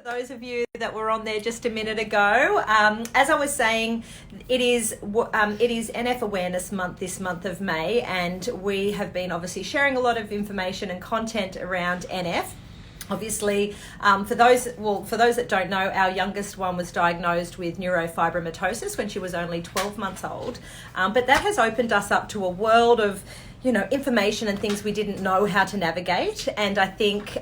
For those of you that were on there just a minute ago, as I was saying, it is NF Awareness Month this month of May, and we have been obviously sharing a lot of information and content around NF. Obviously, for those that don't know, our youngest one was diagnosed with neurofibromatosis when she was only 12 months old. But that has opened us up to a world of, information and things we didn't know how to navigate. And I think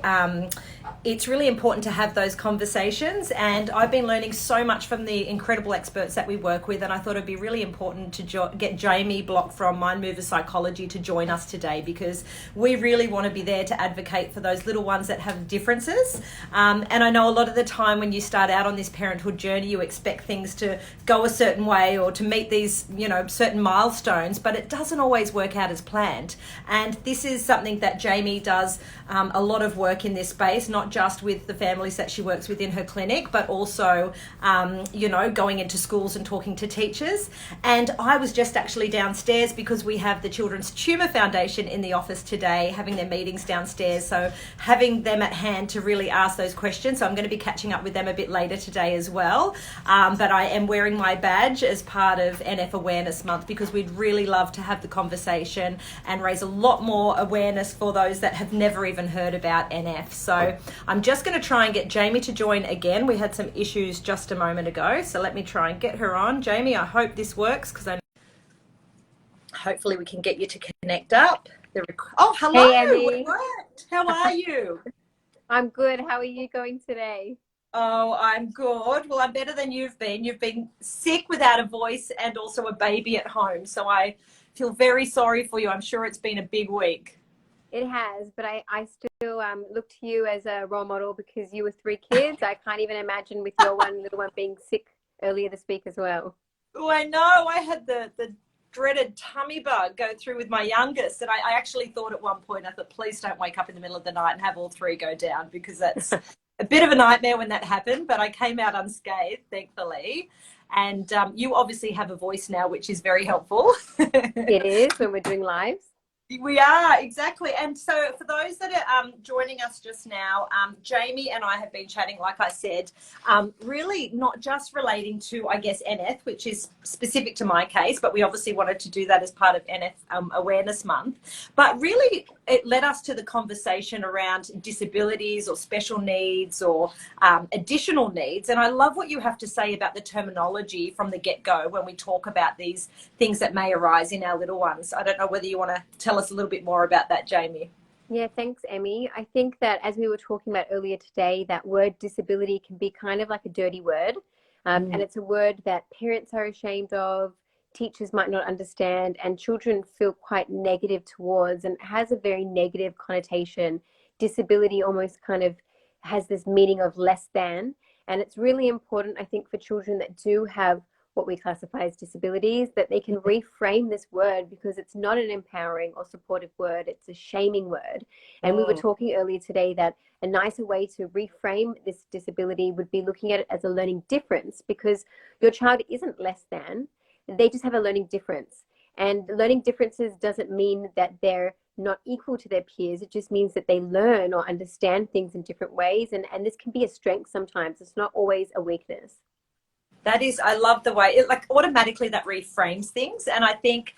it's really important to have those conversations. And I've been learning so much from the incredible experts that we work with. And I thought it'd be really important to get Jamie Block from Mind Mover Psychology to join us today, because we really want to be there to advocate for those little ones that have differences. And I know a lot of the time when you start out on this parenthood journey, you expect things to go a certain way or to meet these, certain milestones, but it doesn't always work out as planned. And this is something that Jamie does a lot of work in this space, not just with the families that she works with in her clinic, but also, going into schools and talking to teachers. And I was just actually downstairs because we have the Children's Tumour Foundation in the office today, having their meetings downstairs. So having them at hand to really ask those questions. So I'm going to be catching up with them a bit later today as well. But I am wearing my badge as part of NF Awareness Month, because we'd really love to have the conversation and raise a lot more awareness for those that have never even heard about NF. So I'm just going to try and get Jamie to join again. We had some issues just a moment ago, so let me try and get her on. Jamie, I hope this works, because hopefully we can get you to connect up. Oh, hello. Hey, Emmy. It worked. How are you? I'm good. How are you going today? Oh, I'm good. Well, I'm better than you've been. You've been sick without a voice and also a baby at home. So I feel very sorry for you. I'm sure it's been a big week. It has, but I still look to you as a role model, because you were 3 kids. I can't even imagine with your little one being sick earlier this week as well. Oh, I know. I had the dreaded tummy bug go through with my youngest, and I actually thought at one point, I thought, please don't wake up in the middle of the night and have all 3 go down, because that's a bit of a nightmare when that happened. But I came out unscathed, thankfully. And you obviously have a voice now, which is very helpful. It is, when we're doing lives. We are, exactly. And so for those that are joining us just now, Jamie and I have been chatting, like I said, really not just relating to, I guess, NF, which is specific to my case, but we obviously wanted to do that as part of NF Awareness Month. But really, it led us to the conversation around disabilities or special needs or additional needs. And I love what you have to say about the terminology from the get-go when we talk about these things that may arise in our little ones. I don't know whether you want to tell us a little bit more about that, Jamie. Yeah, thanks, Emmy. I think that, as we were talking about earlier today, that word disability can be kind of like a dirty word. And it's a word that parents are ashamed of, teachers might not understand, and children feel quite negative towards, and it has a very negative connotation. Disability almost kind of has this meaning of less than. And it's really important, I think, for children that do have what we classify as disabilities, that they can reframe this word, because it's not an empowering or supportive word, it's a shaming word. And we were talking earlier today that a nicer way to reframe this disability would be looking at it as a learning difference, because your child isn't less than, they just have a learning difference. And learning differences doesn't mean that they're not equal to their peers. It just means that they learn or understand things in different ways. And this can be a strength sometimes. It's not always a weakness. That is, I love the way it automatically that reframes things. And I think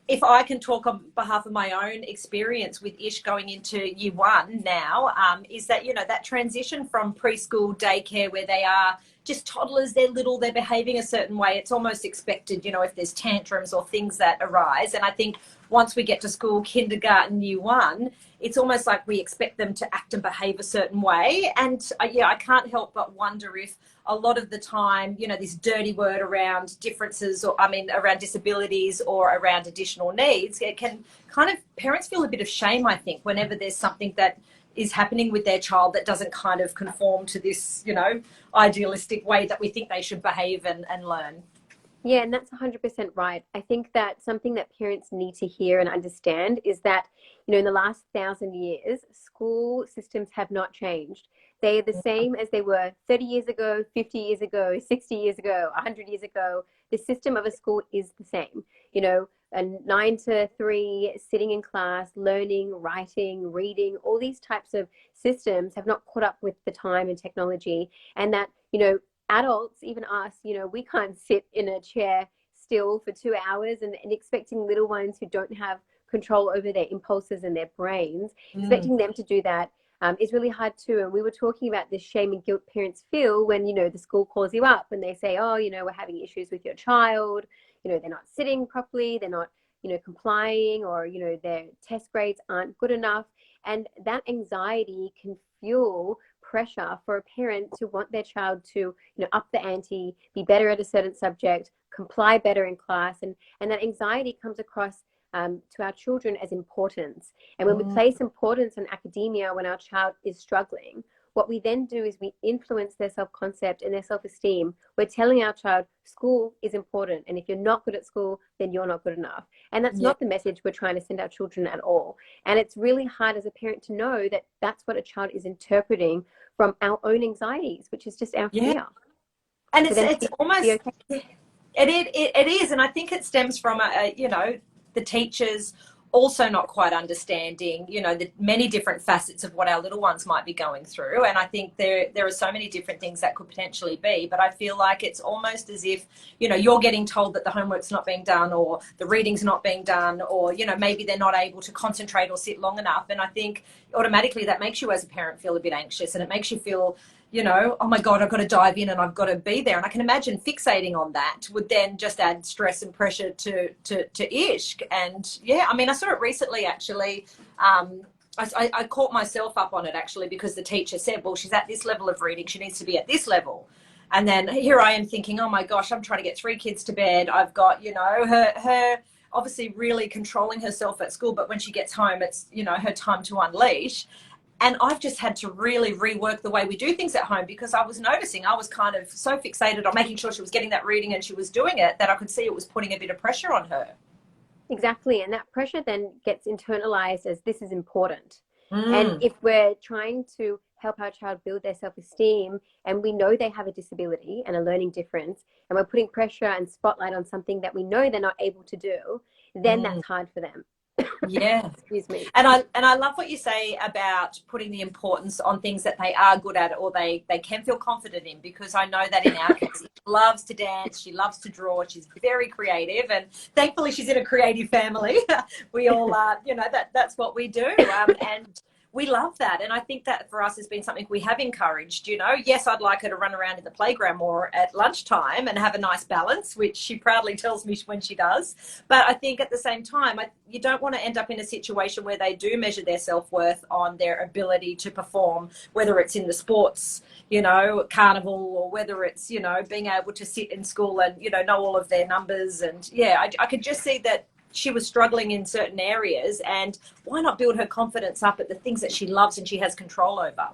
if I can talk on behalf of my own experience with Ish going into year 1 now, is that, that transition from preschool, daycare, where they are just toddlers, they're little, they're behaving a certain way. It's almost expected, if there's tantrums or things that arise. And I think once we get to school, kindergarten, year 1, it's almost like we expect them to act and behave a certain way. And I can't help but wonder if a lot of the time, this dirty word around differences, around disabilities or around additional needs, it can kind of, parents feel a bit of shame, I think, whenever there's something that is happening with their child that doesn't kind of conform to this, idealistic way that we think they should behave and learn. Yeah, and that's 100% right. I think that something that parents need to hear and understand is that, in the last 1,000 years, school systems have not changed. They are the same as they were 30 years ago, 50 years ago, 60 years ago, 100 years ago. The system of a school is the same. a 9 to 3 sitting in class, learning, writing, reading, all these types of systems have not caught up with the time and technology. And that, adults, even us, we can't sit in a chair still for 2 hours and expecting little ones who don't have control over their impulses and their brains, expecting them to do that is really hard too. And we were talking about the shame and guilt parents feel when, the school calls you up and they say, oh, we're having issues with your child. They're not sitting properly. They're not, complying, or, their test grades aren't good enough. And that anxiety can fuel pressure for a parent to want their child to, up the ante, be better at a certain subject, comply better in class. And that anxiety comes across to our children as importance. And when we place importance on academia when our child is struggling, what we then do is we influence their self-concept and their self-esteem. We're telling our child school is important, and if you're not good at school, then you're not good enough. And that's not the message we're trying to send our children at all. And it's really hard as a parent to know that that's what a child is interpreting from our own anxieties, which is just our fear. And it's almost okay. It is, and I think it stems from the teachers also not quite understanding the many different facets of what our little ones might be going through. And I think there are so many different things that could potentially be, but I feel like it's almost as if you're getting told that the homework's not being done, or the reading's not being done, or maybe they're not able to concentrate or sit long enough. And I think automatically that makes you as a parent feel a bit anxious, and it makes you feel oh my God, I've got to dive in and I've got to be there. And I can imagine fixating on that would then just add stress and pressure to Ishk. And I saw it recently, actually. I caught myself up on it, actually, because the teacher said, well, she's at this level of reading, she needs to be at this level. And then here I am thinking, oh my gosh, I'm trying to get 3 kids to bed. I've got, her obviously really controlling herself at school, but when she gets home, it's, her time to unleash. And I've just had to really rework the way we do things at home, because I was noticing I was kind of so fixated on making sure she was getting that reading and she was doing it, that I could see it was putting a bit of pressure on her. Exactly. And that pressure then gets internalized as this is important. And if we're trying to help our child build their self-esteem, and we know they have a disability and a learning difference, and we're putting pressure and spotlight on something that we know they're not able to do, then that's hard for them. Excuse me. And I love what you say about putting the importance on things that they are good at, or they can feel confident in, because I know that in our case, she loves to dance, she loves to draw, she's very creative, and thankfully she's in a creative family. We all are, that's what we do. And we love that. And I think that for us has been something we have encouraged. Yes, I'd like her to run around in the playground more at lunchtime and have a nice balance, which she proudly tells me when she does. But I think at the same time, you don't want to end up in a situation where they do measure their self-worth on their ability to perform, whether it's in the sports, carnival, or whether it's, being able to sit in school and, know all of their numbers. And I could just see that she was struggling in certain areas, and why not build her confidence up at the things that she loves and she has control over?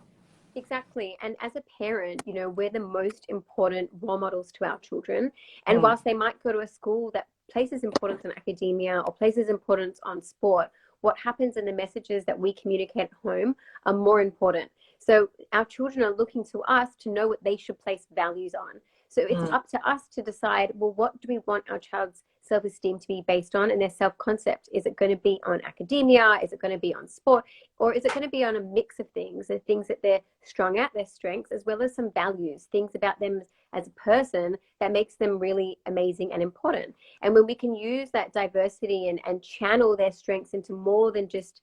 Exactly. And as a parent, we're the most important role models to our children. And whilst they might go to a school that places importance on academia or places importance on sport, what happens in the messages that we communicate at home are more important. So our children are looking to us to know what they should place values on. So it's up to us to decide, well, what do we want our child's self-esteem to be based on, and their self-concept? Is it going to be on academia? Is it going to be on sport? Or is it going to be on a mix of things, the things that they're strong at, their strengths, as well as some values, things about them as a person that makes them really amazing and important? And when we can use that diversity and channel their strengths into more than just,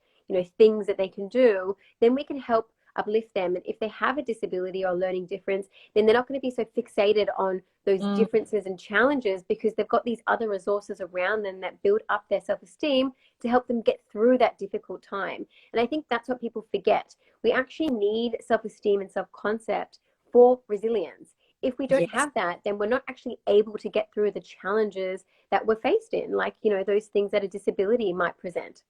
things that they can do, then we can help uplift them. And if they have a disability or learning difference, then they're not going to be so fixated on those differences and challenges, because they've got these other resources around them that build up their self-esteem to help them get through that difficult time. And I think that's what people forget. We actually need self-esteem and self-concept for resilience. If we don't have that, then we're not actually able to get through the challenges that we're faced in, like, those things that a disability might present.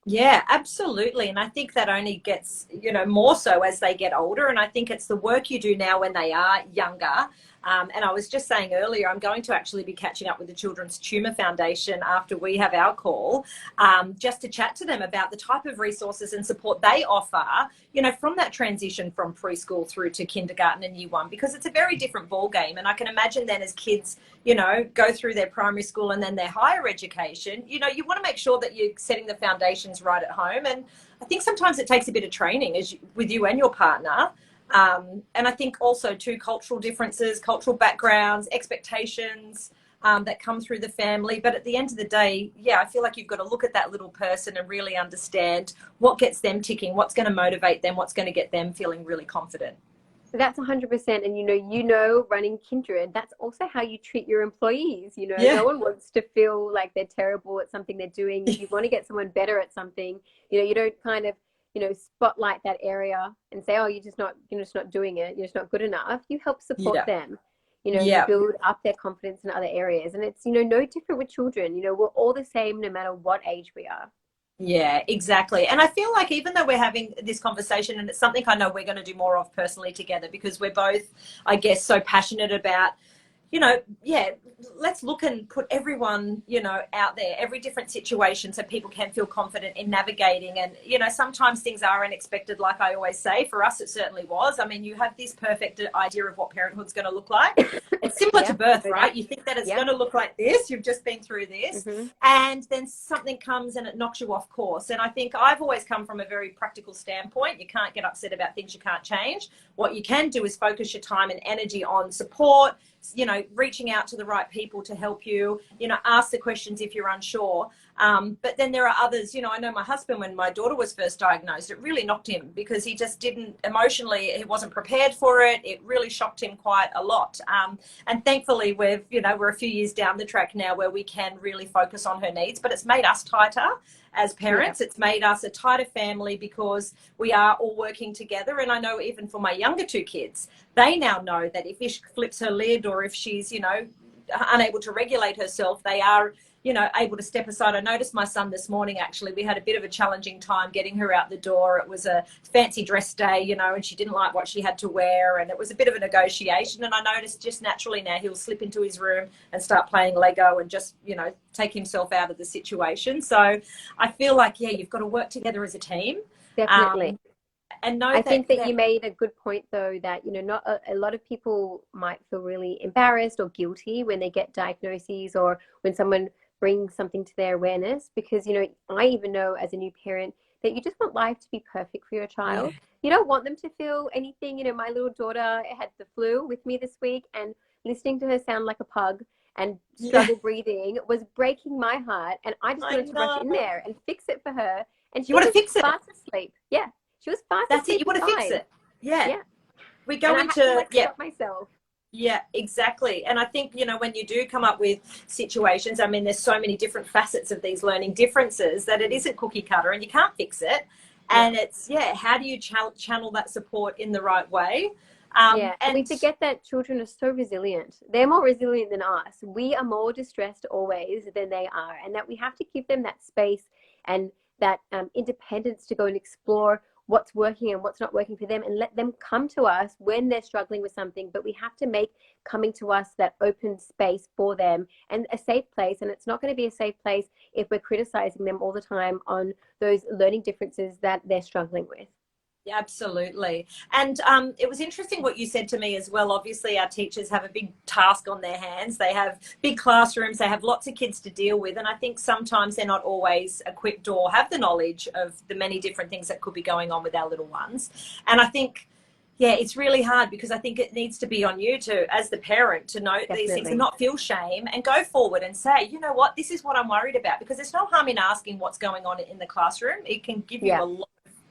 Yeah, absolutely. And I think that only gets, more so as they get older. And I think it's the work you do now when they are younger And I was just saying earlier, I'm going to actually be catching up with the Children's Tumour Foundation after we have our call, just to chat to them about the type of resources and support they offer, you know, from that transition from preschool through to kindergarten and year one, because it's a very different ball game. And I can imagine then as kids, you know, go through their primary school and then their higher education, you know, you want to make sure that you're setting the foundations right at home. And I think sometimes it takes a bit of training with you and your partner. And I think also too, cultural differences, cultural backgrounds, expectations that come through the family. But at the end of the day, yeah, I feel like you've got to look at that little person and really understand what gets them ticking, what's going to motivate them, what's going to get them feeling really confident. That's 100%. And running Kindred, that's also how you treat your employees. Yeah. No one wants to feel like they're terrible at something they're doing. If you want to get someone better at something, you don't kind of spotlight that area and say, oh, you're just not doing it, you're just not good enough. You help support them. You build up their confidence in other areas. And it's no different with children. We're all the same no matter what age we are. Yeah, exactly. And I feel like even though we're having this conversation, and it's something I know we're going to do more of personally together, because we're both, I guess, so passionate about, let's look and put everyone, out there, every different situation, so people can feel confident in navigating. And, sometimes things are unexpected, like I always say. For us, it certainly was. I mean, you have this perfect idea of what parenthood's going to look like. It's similar to birth, right? You think that it's going to look like this. You've just been through this. And then something comes and it knocks you off course. And I think I've always come from a very practical standpoint. You can't get upset about things you can't change. What you can do is focus your time and energy on support, reaching out to the right people to help you, ask the questions if you're unsure. But then there are others, I know my husband, when my daughter was first diagnosed, it really knocked him because he just didn't emotionally, he wasn't prepared for it. It really shocked him quite a lot. And thankfully we're a few years down the track now where we can really focus on her needs, but it's made us tighter as parents. It's made us a tighter family because we are all working together. And I know even for my younger two kids, they now know that if Ish flips her lid or if she's, unable to regulate herself, they are, able to step aside. I noticed my son this morning, actually, we had a bit of a challenging time getting her out the door. It was a fancy dress day, and she didn't like what she had to wear. And it was a bit of a negotiation. And I noticed just naturally now he'll slip into his room and start playing Lego and just, take himself out of the situation. So I feel like, you've got to work together as a team. Definitely. And I think that you made a good point, though, that, not a lot of people might feel really embarrassed or guilty when they get diagnoses or when someone brings something to their awareness, because, I even know as a new parent that you just want life to be perfect for your child. You don't want them to feel anything. My little daughter had the flu with me this week, and listening to her sound like a pug and struggle breathing was breaking my heart. And I just wanted to rush in there and fix it for her. And she was fast asleep. Yeah. She was fast. That's it. You want to fix it. Yeah. We go and into I had to, stop myself. Yeah, exactly. And I think, when you do come up with situations, I mean, there's so many different facets of these learning differences that it isn't cookie cutter and you can't fix it. And it's, how do you channel that support in the right way? And we forget that children are so resilient. They're more resilient than us. We are more distressed always than they are. And that we have to give them that space and that independence to go and explore what's working and what's not working for them, and let them come to us when they're struggling with something. But we have to make coming to us that open space for them and a safe place. And it's not going to be a safe place if we're criticizing them all the time on those learning differences that they're struggling with. Absolutely. And it was interesting what you said to me as well. Obviously, our teachers have a big task on their hands. They have big classrooms. They have lots of kids to deal with. And I think sometimes they're not always equipped or have the knowledge of the many different things that could be going on with our little ones. And I think, it's really hard, because I think it needs to be on you to, as the parent, to note these things and not feel shame and go forward and say, you know what, this is what I'm worried about, because there's no harm in asking what's going on in the classroom. It can give you a lot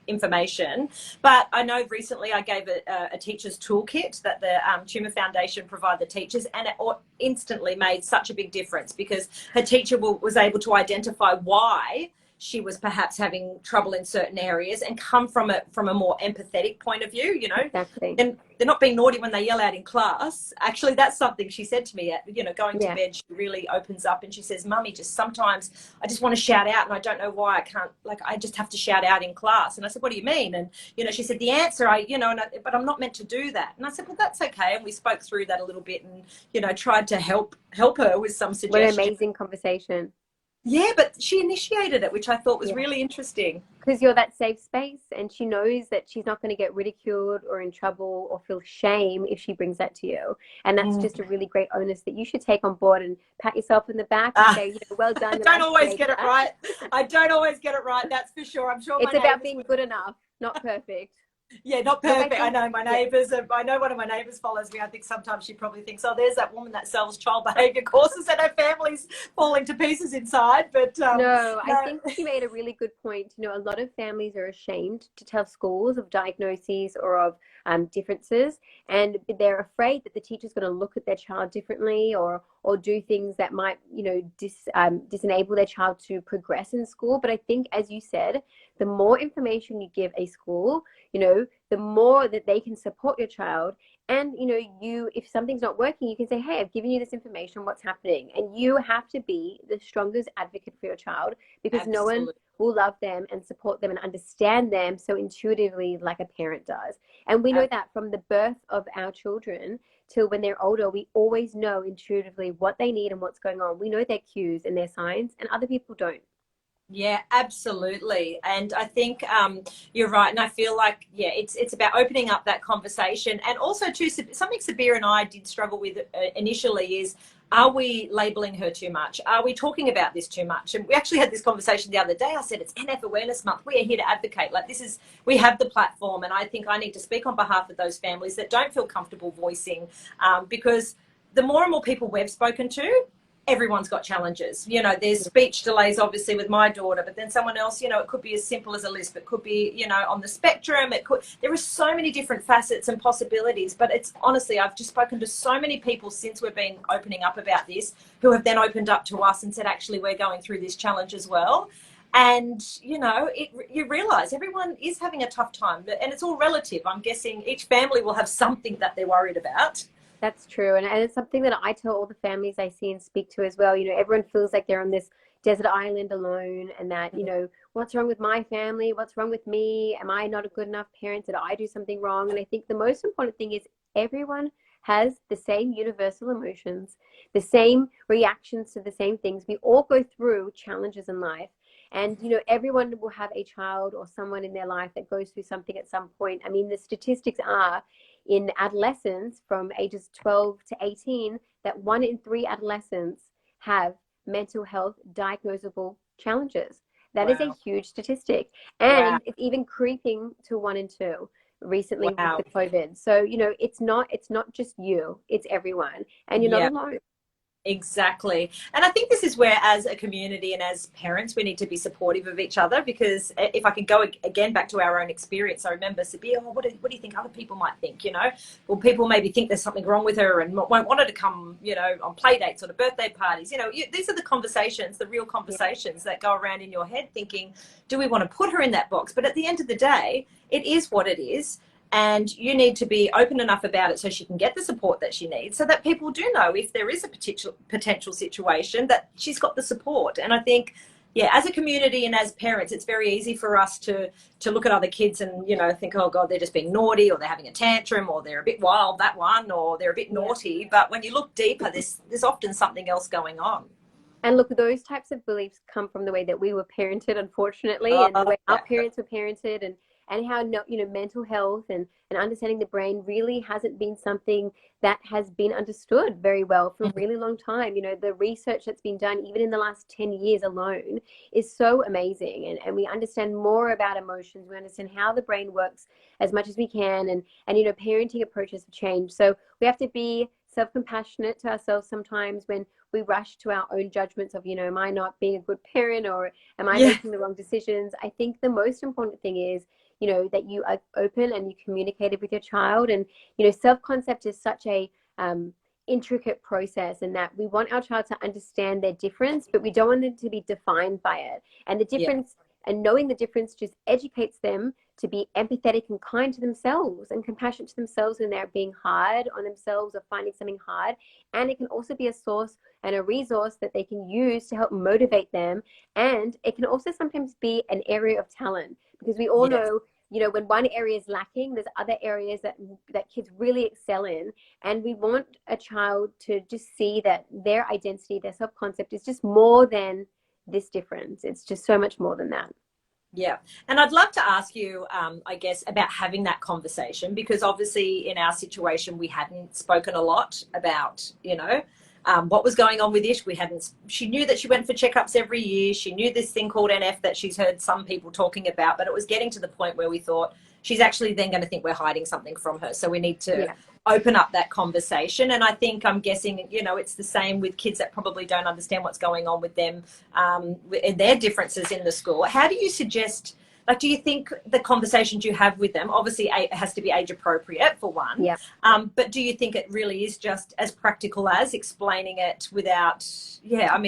information. But I know recently I gave a teacher's toolkit that the Tumour Foundation provide the teachers, and it instantly made such a big difference, because her teacher was able to identify why she was perhaps having trouble in certain areas, and come from a more empathetic point of view, Exactly. and they're not being naughty when they yell out in class. Actually, that's something she said to me at, going to Yeah. bed. She really opens up and she says, Mummy, just sometimes I just want to shout out and I don't know why. I can't, like, I just have to shout out in class. And I said, what do you mean? And, she said, the answer, but I'm not meant to do that. And I said, well, that's okay. And we spoke through that a little bit and, tried to help her with some What an suggestions. amazing conversation. Yeah, but she initiated it, which I thought was Yeah. really interesting. Because you're that safe space, and she knows that she's not going to get ridiculed or in trouble or feel shame if she brings that to you. And that's just a really great onus that you should take on board and pat yourself in the back and say, well done. I don't always get it right. I don't always get it right, that's for sure. I'm sure it's about being good enough, not perfect. Yeah, not perfect. I know my neighbours. I know one of my neighbours follows me. I think sometimes she probably thinks, oh, there's that woman that sells child behaviour courses and her family's falling to pieces inside. But no, I think she made a really good point. A lot of families are ashamed to tell schools of diagnoses or of differences, and they're afraid that the teacher's going to look at their child differently or do things that might, disenable their child to progress in school. But I think, as you said, the more information you give a school, the more that they can support your child. And, if something's not working, you can say, hey, I've given you this information, what's happening? And you have to be the strongest advocate for your child, because Absolutely. No one will love them and support them and understand them so intuitively like a parent does. And we know that from the birth of our children till when they're older, we always know intuitively what they need and what's going on. We know their cues and their signs, and other people don't. Yeah, absolutely. And I think you're right. And I feel like, it's about opening up that conversation. And also, too, something Sabir and I did struggle with initially is, are we labeling her too much? Are we talking about this too much? And we actually had this conversation the other day. I said, it's NF Awareness Month. We are here to advocate. Like, we have the platform. And I think I need to speak on behalf of those families that don't feel comfortable voicing, because the more and more people we've spoken to, everyone's got challenges. There's speech delays, obviously, with my daughter, but then someone else, it could be as simple as a lisp. It could be, on the spectrum. There are so many different facets and possibilities, but it's honestly, I've just spoken to so many people since we've been opening up about this, who have then opened up to us and said, actually, we're going through this challenge as well. And, you realize everyone is having a tough time, and it's all relative. I'm guessing each family will have something that they're worried about. That's true. And it's something that I tell all the families I see and speak to as well. Everyone feels like they're on this desert island alone, and that, what's wrong with my family? What's wrong with me? Am I not a good enough parent? Did I do something wrong? And I think the most important thing is everyone has the same universal emotions, the same reactions to the same things. We all go through challenges in life. And, everyone will have a child or someone in their life that goes through something at some point. I mean, the statistics are in adolescents from ages 12 to 18 that 1 in 3 adolescents have mental health diagnosable challenges. That is a huge statistic. And it's even creeping to 1 in 2 recently with the COVID. So, it's not just you, it's everyone. And you're not alone. Exactly. And I think this is where, as a community and as parents, we need to be supportive of each other, because if I can go again back to our own experience, I remember Sabir, what do you think other people might think, Well, people maybe think there's something wrong with her and won't want her to come, on play dates or to birthday parties. These are the conversations, the real conversations that go around in your head, thinking, do we want to put her in that box? But at the end of the day, it is what it is. And you need to be open enough about it so she can get the support that she needs, so that people do know if there is a potential situation that she's got the support. And I think, as a community and as parents, it's very easy for us to look at other kids and, think, oh, God, they're just being naughty, or they're having a tantrum, or they're a bit wild, that one, or they're a bit naughty. But when you look deeper, there's often something else going on. And look, those types of beliefs come from the way that we were parented, unfortunately, and the way our parents were parented, and how, mental health and understanding the brain really hasn't been something that has been understood very well for a really long time. The research that's been done, even in the last 10 years alone, is so amazing. And we understand more about emotions. We understand how the brain works as much as we can. And parenting approaches have changed. So we have to be self-compassionate to ourselves sometimes when we rush to our own judgments of, am I not being a good parent, or am I making the wrong decisions? I think the most important thing is, that you are open and you communicated with your child. And, self-concept is such a intricate process, and that we want our child to understand their difference, but we don't want them to be defined by it. And the difference, and knowing the difference, just educates them to be empathetic and kind to themselves and compassionate to themselves when they're being hard on themselves or finding something hard. And it can also be a source and a resource that they can use to help motivate them. And it can also sometimes be an area of talent, because we all know, you know, when one area is lacking, there's other areas that kids really excel in. And we want a child to just see that their identity, their self-concept is just more than this difference. It's just so much more than that. Yeah. And I'd love to ask you, I guess, about having that conversation, because obviously in our situation, we hadn't spoken a lot about, you know, what was going on with Ish. She knew that she went for checkups every year. She knew this thing called NF that she's heard some people talking about, but it was getting to the point where we thought she's actually then going to think we're hiding something from her. So we need to open up that conversation. And I think, I'm guessing, you know, it's the same with kids that probably don't understand what's going on with them and their differences in the school. How do you suggest, like, do you think the conversations you have with them, obviously it has to be age appropriate for one, but do you think it really is just as practical as explaining it without, I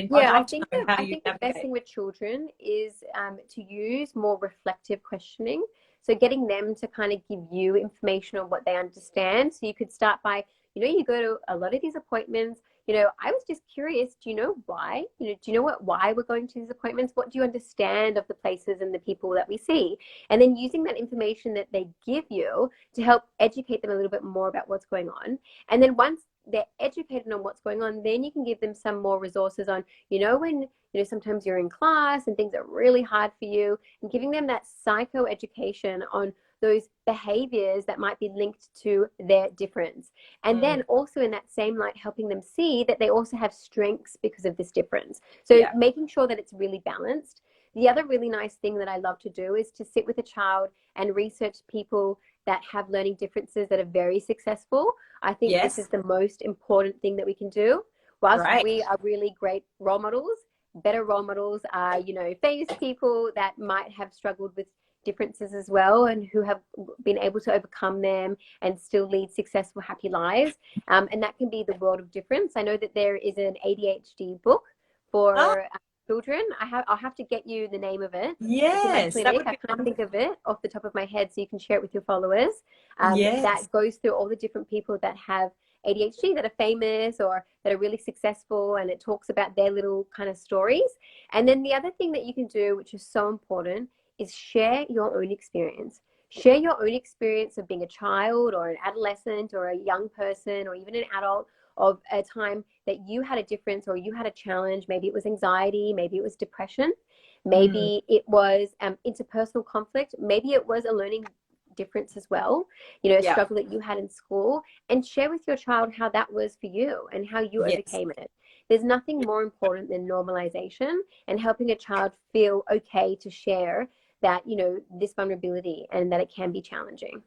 think the best thing with children is to use more reflective questioning. So getting them to kind of give you information on what they understand. So you could start by, you know, you go to a lot of these appointments. You know, I was just curious, do you know why? You know, do you know why we're going to these appointments? What do you understand of the places and the people that we see? And then using that information that they give you to help educate them a little bit more about what's going on. And then once they're educated on what's going on, then you can give them some more resources on, you know, when, you know, sometimes you're in class and things are really hard for you, and giving them that psycho education on those behaviors that might be linked to their difference. And then also in that same light, helping them see that they also have strengths because of this difference. So making sure that it's really balanced. The other really nice thing that I love to do is to sit with a child and research people that have learning differences that are very successful. I think this is the most important thing that we can do. Whilst we are really great role models, better role models are, you know, famous people that might have struggled with differences as well, and who have been able to overcome them and still lead successful, happy lives. And that can be the world of difference. I know that there is an ADHD book for children. I'll have to get you the name of it. Yes, I can't think of it off the top of my head, so you can share it with your followers. That goes through all the different people that have ADHD that are famous or that are really successful, and it talks about their little kind of stories. And then the other thing that you can do, which is so important, is share your own experience. Share your own experience of being a child or an adolescent or a young person or even an adult, of a time that you had a difference or you had a challenge. Maybe it was anxiety, maybe it was depression, maybe it was interpersonal conflict, maybe it was a learning difference as well, you know, a struggle that you had in school, and share with your child how that was for you and how you overcame it. There's nothing more important than normalization and helping a child feel okay to share that, you know, this vulnerability and that it can be challenging.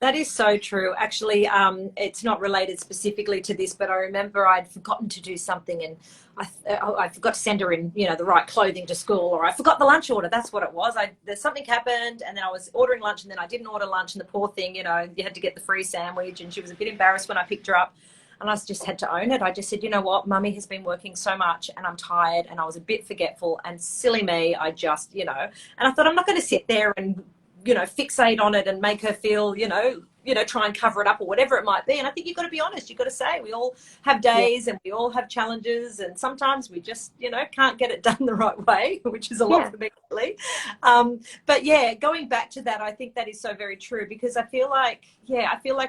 That is so true. Actually, it's not related specifically to this, but I remember I'd forgotten to do something, and I forgot to send her in, you know, the right clothing to school, or I forgot the lunch order. That's what it was. There's something happened, and then I was ordering lunch, and then I didn't order lunch, and the poor thing, you know, you had to get the free sandwich, and she was a bit embarrassed when I picked her up, and I just had to own it. I just said, you know what, Mummy has been working so much, and I'm tired, and I was a bit forgetful, and silly me, I just, you know, and I thought, I'm not going to sit there and, you know, fixate on it and make her feel, you know, try and cover it up or whatever it might be. And I think you've got to be honest. You've got to say we all have days and we all have challenges, and sometimes we just, you know, can't get it done the right way, which is a lot for me lately. But yeah, going back to that, I think that is so very true, because I feel like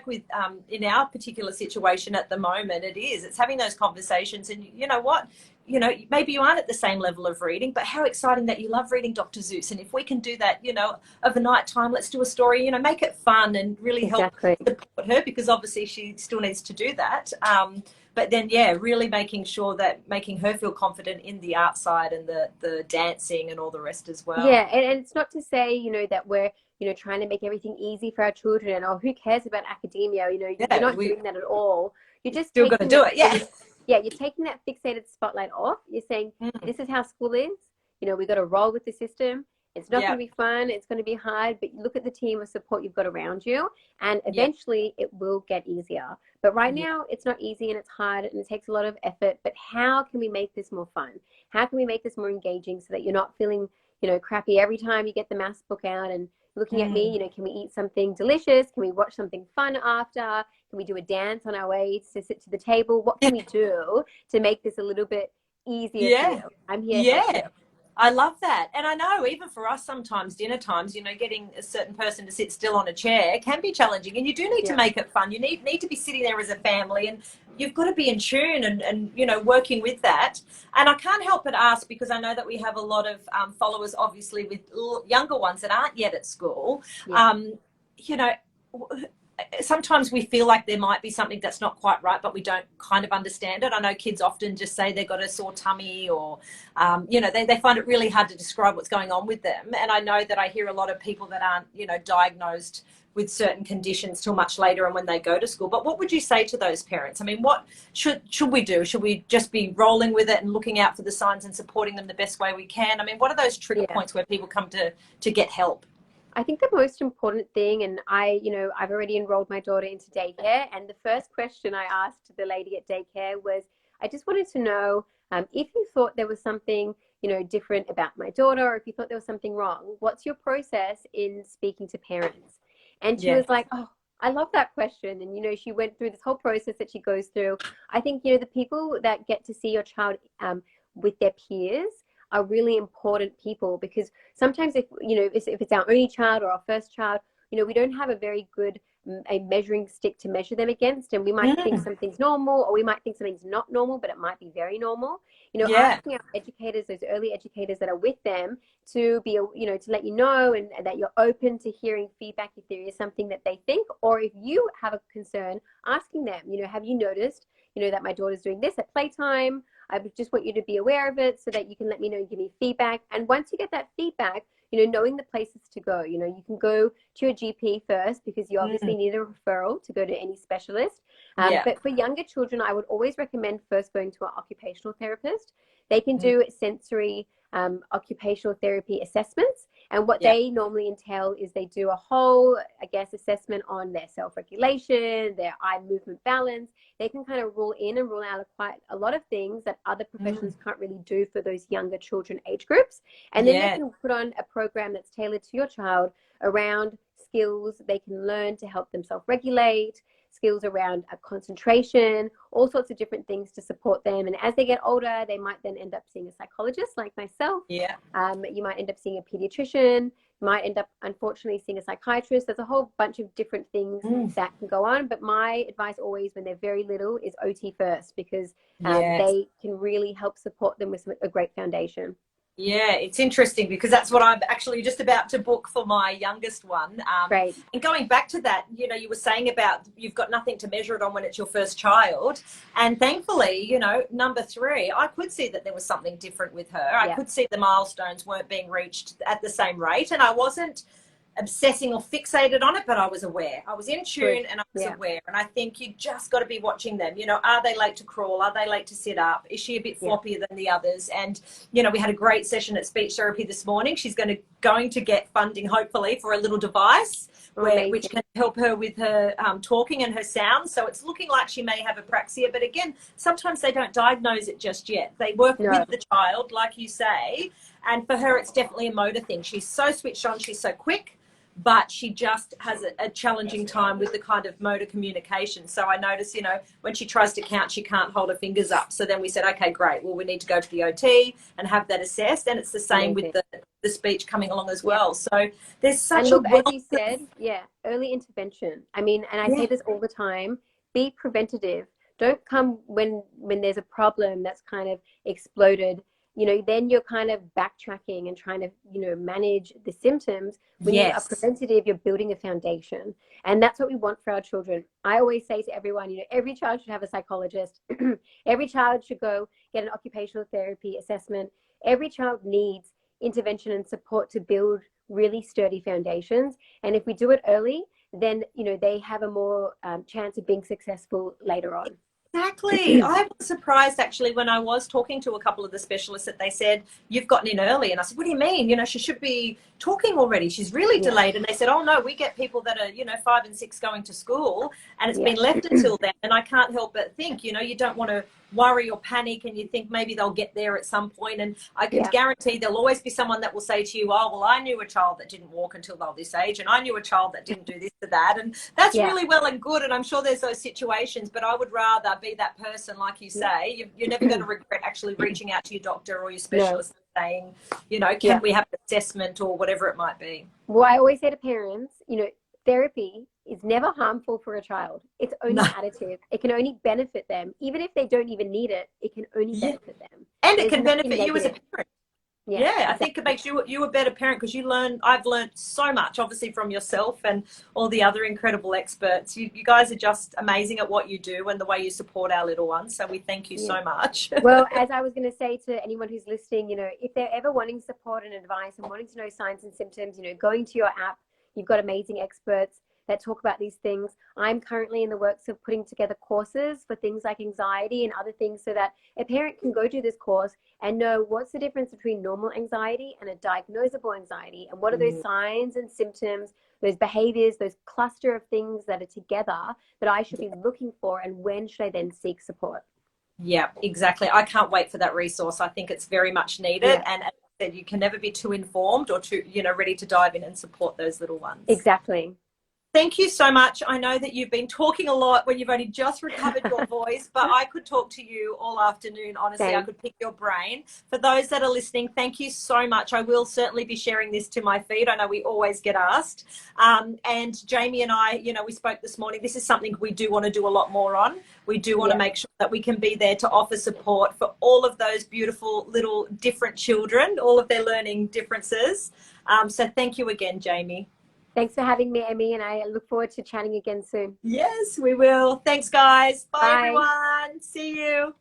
with in our particular situation at the moment, it's having those conversations. And you know what, you know, maybe you aren't at the same level of reading, but how exciting that you love reading Dr. Seuss. And if we can do that, you know, overnight time, let's do a story, you know, make it fun and really help support her, because obviously she still needs to do that. But then, really making sure that making her feel confident in the art side and the dancing and all the rest as well. Yeah, and it's not to say, you know, that we're, you know, trying to make everything easy for our children, and, oh, who cares about academia? You know, you're not doing that at all. You're just still going to do it, you're taking that fixated spotlight off. You're saying, this is how school is. You know, we've got to roll with the system, It's not going to be fun. It's going to be hard, but look at the team of support you've got around you, and eventually it will get easier. But right now it's not easy and it's hard and it takes a lot of effort. But how can we make this more fun? How can we make this more engaging so that you're not feeling, crappy every time you get the maths book out and looking at me? Can we eat something delicious? Can we watch something fun after? Can we do a dance on our way to sit to the table? What can we do to make this a little bit easier for you? I'm here to help you. I love that. And I know even for us sometimes dinner times, getting a certain person to sit still on a chair can be challenging, and you do need to make it fun. You need to be sitting there as a family, and you've got to be in tune and working with that. And I can't help but ask, because I know that we have a lot of followers obviously with younger ones that aren't yet at school. Sometimes we feel like there might be something that's not quite right, but we don't kind of understand it. I know kids often just say they've got a sore tummy, or, they find it really hard to describe what's going on with them. And I know that I hear a lot of people that aren't, diagnosed with certain conditions till much later and when they go to school. But what would you say to those parents? I mean, what should we do? Should we just be rolling with it and looking out for the signs and supporting them the best way we can? I mean, what are those trigger points where people come to get help? I think the most important thing, and I've already enrolled my daughter into daycare, and the first question I asked the lady at daycare was, I just wanted to know if you thought there was something, different about my daughter, or if you thought there was something wrong, what's your process in speaking to parents? And she was like, oh, I love that question. And, she went through this whole process that she goes through. I think, the people that get to see your child with their peers are really important people, because sometimes if it's our only child or our first child, we don't have a very good a measuring stick to measure them against, and we might think something's normal, or we might think something's not normal, but it might be very normal. Asking our educators, those early educators that are with them, to be to let you know, and that you're open to hearing feedback if there is something that they think, or if you have a concern, asking them, have you noticed that my daughter's doing this at playtime? I just want you to be aware of it so that you can let me know and give me feedback. And once you get that feedback, knowing the places to go, you can go to your GP first, because you obviously need a referral to go to any specialist. But for younger children, I would always recommend first going to an occupational therapist. They can do sensory occupational therapy assessments. And what they normally entail is they do a whole, assessment on their self-regulation, their eye movement balance. They can kind of rule in and rule out quite a lot of things that other professions can't really do for those younger children age groups. And then they can put on a program that's tailored to your child around skills they can learn to help them self-regulate, skills around concentration, all sorts of different things to support them. And as they get older, they might then end up seeing a psychologist like myself. You might end up seeing a pediatrician, might end up, unfortunately, seeing a psychiatrist. There's a whole bunch of different things that can go on. But my advice always when they're very little is OT first, because they can really help support them with a great foundation. Yeah, it's interesting, because that's what I'm actually just about to book for my youngest one. Right. And going back to that, you were saying about you've got nothing to measure it on when it's your first child. And thankfully, number 3, I could see that there was something different with her. I could see the milestones weren't being reached at the same rate. And I wasn't obsessing or fixated on it, but I was aware. I was in tune and I was aware. And I think you just got to be watching them. Are they late to crawl? Are they late to sit up? Is she a bit floppier than the others? And we had a great session at speech therapy this morning. She's going to get funding, hopefully, for a little device which can help her with her talking and her sounds. So it's looking like she may have apraxia, but again, sometimes they don't diagnose it just yet. They work with the child, like you say, and for her it's definitely a motor thing. She's so switched on, she's so quick, but she just has a challenging time with the kind of motor communication. So I notice, when she tries to count, she can't hold her fingers up. So then we said, okay, great. Well, we need to go to the OT and have that assessed. And it's the same with the speech coming along as well. So there's such as you said, early intervention. I mean, and I say this all the time, be preventative. Don't come when there's a problem that's kind of exploded. Then you're kind of backtracking and trying to, manage the symptoms. When you are preventative, you're building a foundation. And that's what we want for our children. I always say to everyone, every child should have a psychologist. Every child should go get an occupational therapy assessment. Every child needs intervention and support to build really sturdy foundations. And if we do it early, then, they have a more chance of being successful later on. Exactly. I was surprised actually when I was talking to a couple of the specialists that they said, you've gotten in early. And I said, what do you mean? You know, she should be talking already. She's really Yeah, delayed. And they said, oh no, we get people that are, 5 and 6 going to school and it's yeah, been left until then. And I can't help but think, you don't want to worry or panic and you think maybe they'll get there at some point. And I could yeah, guarantee there'll always be someone that will say to you, oh, well, I knew a child that didn't walk until they were this age and I knew a child that didn't do this to that. And that's yeah, really well and good. And I'm sure there's those situations, but I would rather be that person, like you yeah. say. You're never going to regret actually reaching out to your doctor or your No, specialist and saying, yeah. can we have an assessment or whatever it might be. Well, I always say to parents, therapy is never harmful for a child. It's No. only additive. It can only benefit them. Even if they don't even need it, it can only Yeah. benefit them. And it There's can nothing benefit you as a negative. parent. Yeah, Yeah, I think it exactly. makes you a better parent because I've learned so much, obviously, from yourself and all the other incredible experts. You guys are just amazing at what you do and the way you support our little ones. So we thank you Yeah. so much. Well, as I was going to say to anyone who's listening, if they're ever wanting support and advice and wanting to know signs and symptoms, going to your app, you've got amazing experts that talk about these things. I'm currently in the works of putting together courses for things like anxiety and other things so that a parent can go do this course and know what's the difference between normal anxiety and a diagnosable anxiety and what are those signs and symptoms, those behaviors, those cluster of things that are together that I should be looking for, and when should I then seek support? Yeah, exactly. I can't wait for that resource. I think it's very much needed. Yeah, And as I said, you can never be too informed or too, ready to dive in and support those little ones. exactly. Thank you so much. I know that you've been talking a lot when you've only just recovered your voice, but I could talk to you all afternoon. Honestly, I Same. could pick your brain. For those that are listening, thank you so much. I will certainly be sharing this to my feed. I know we always get asked. And Jamie and I, we spoke this morning. This is something we do want to do a lot more on. We do want to Yeah. make sure that we can be there to offer support for all of those beautiful little different children, all of their learning differences. So thank you again, Jamie. Thanks for having me, Emmy, and I look forward to chatting again soon. Yes, we will. Thanks, guys. Bye, Bye. everyone. See you.